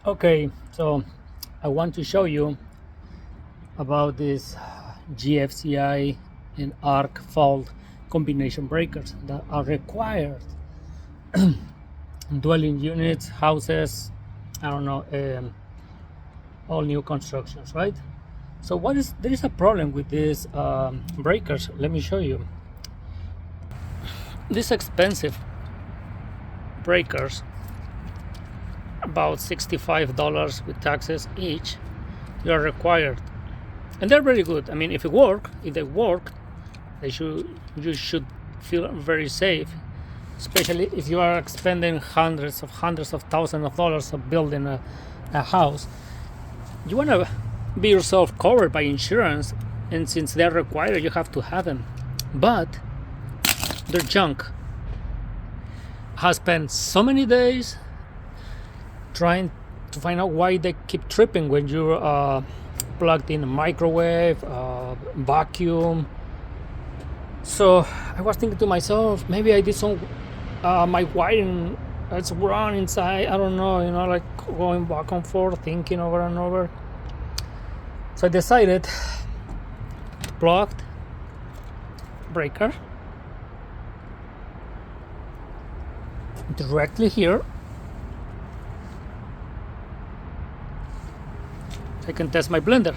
Okay, so I want to show you about this GFCI and arc fault combination breakers that are required in dwelling units, houses, I don't know, all new constructions, right? So there is a problem with these breakers. Let me show you. These expensive breakers, about $65 with taxes each, you are required, and they're very good. I mean, if they work, you should feel very safe, especially if you are spending hundreds of thousands of dollars of building a house. You want to be yourself covered by insurance, and since they're required, you have to have them. But they're junk. I spent so many days trying to find out why they keep tripping when you're plugged in a microwave, vacuum. So I was thinking to myself, maybe I did some my wiring it's wrong inside. I don't know, like going back and forth, thinking over and over. So I decided plugged breaker directly here. I can test my blender.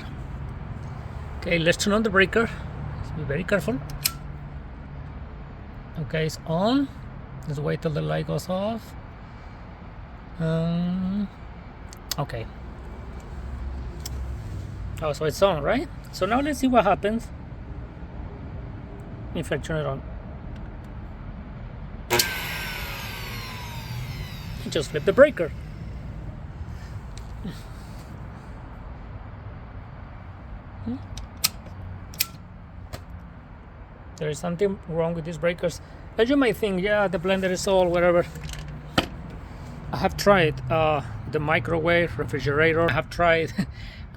Okay, let's turn on the breaker. Let's be very careful. Okay, it's on. Let's wait till the light goes off. Okay. Oh, so it's on, right? So now let's see what happens if I turn it on. Just flip the breaker. There is something wrong with these breakers. As you might think, yeah, the blender is old, whatever. I have tried the microwave, refrigerator. I have tried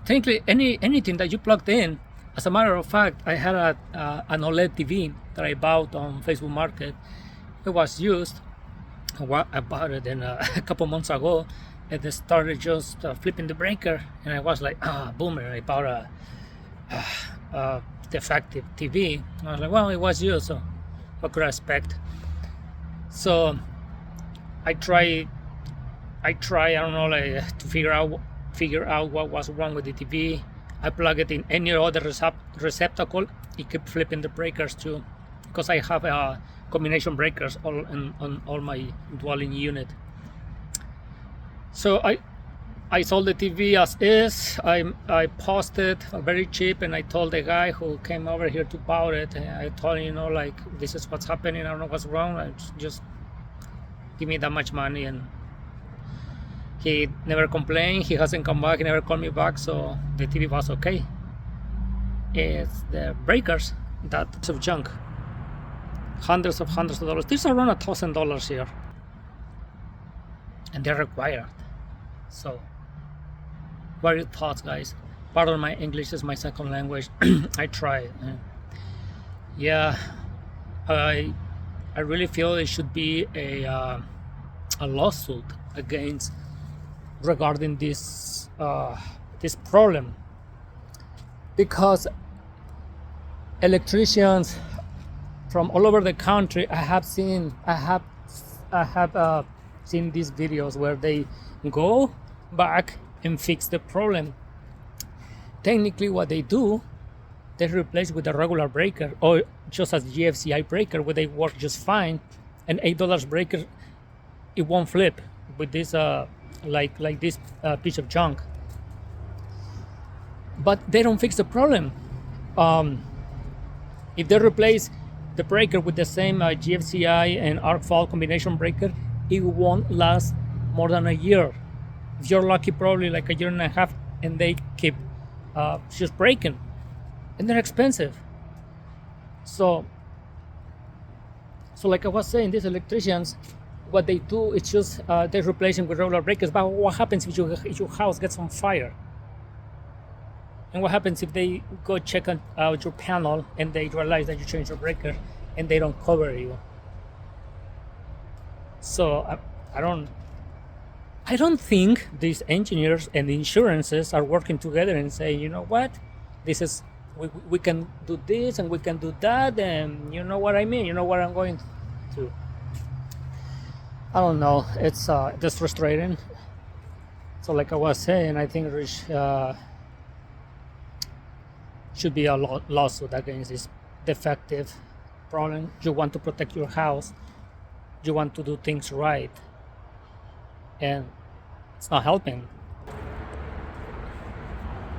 technically anything that you plugged in. As a matter of fact, I had an OLED TV that I bought on Facebook Market. It was used. I bought it a couple months ago, and they started just flipping the breaker, and I was like, boomer! I bought a defective TV. I was like, well, it was used, so what could I expect? So I try. I don't know, like to figure out what was wrong with the TV. I plug it in any other receptacle. It kept flipping the breakers too, because I have combination breakers on all my dwelling unit. So I sold the TV as is. I paused it very cheap, and I told the guy who came over here to buy it, and I told him, like, this is what's happening. I don't know what's wrong. I just give me that much money. And he never complained. He hasn't come back. He never called me back. So the TV was okay. It's the breakers that's of junk. Hundreds of dollars. There's around $1,000 here, and they're required. So what are your thoughts, guys? Pardon my English is my second language. I try. Yeah, I really feel it should be a lawsuit against regarding this problem, because electricians from all over the country, I have seen these videos where they go back and fix the problem. Technically, what they do, they replace with a regular breaker or just a GFCI breaker where they work just fine. An $8 breaker, it won't flip with this like this piece of junk. But they don't fix the problem. If they replace the breaker with the same GFCI and arc fault combination breaker, it won't last more than a year. If you're lucky, probably like a year and a half, and they keep just breaking, and they're expensive. So like I was saying, these electricians, what they do is just they're replacing with regular breakers. But what happens if your house gets on fire? And what happens if they go check out your panel and they realize that you changed your breaker and they don't cover you? So I I don't think these engineers and insurances are working together and saying, you know what, this is we can do this and we can do that, and you know what I mean. You know what I'm going to. I don't know. It's just frustrating. So, like I was saying, I think there should be a lawsuit against this defective problem. You want to protect your house. You want to do things right, and it's not helping.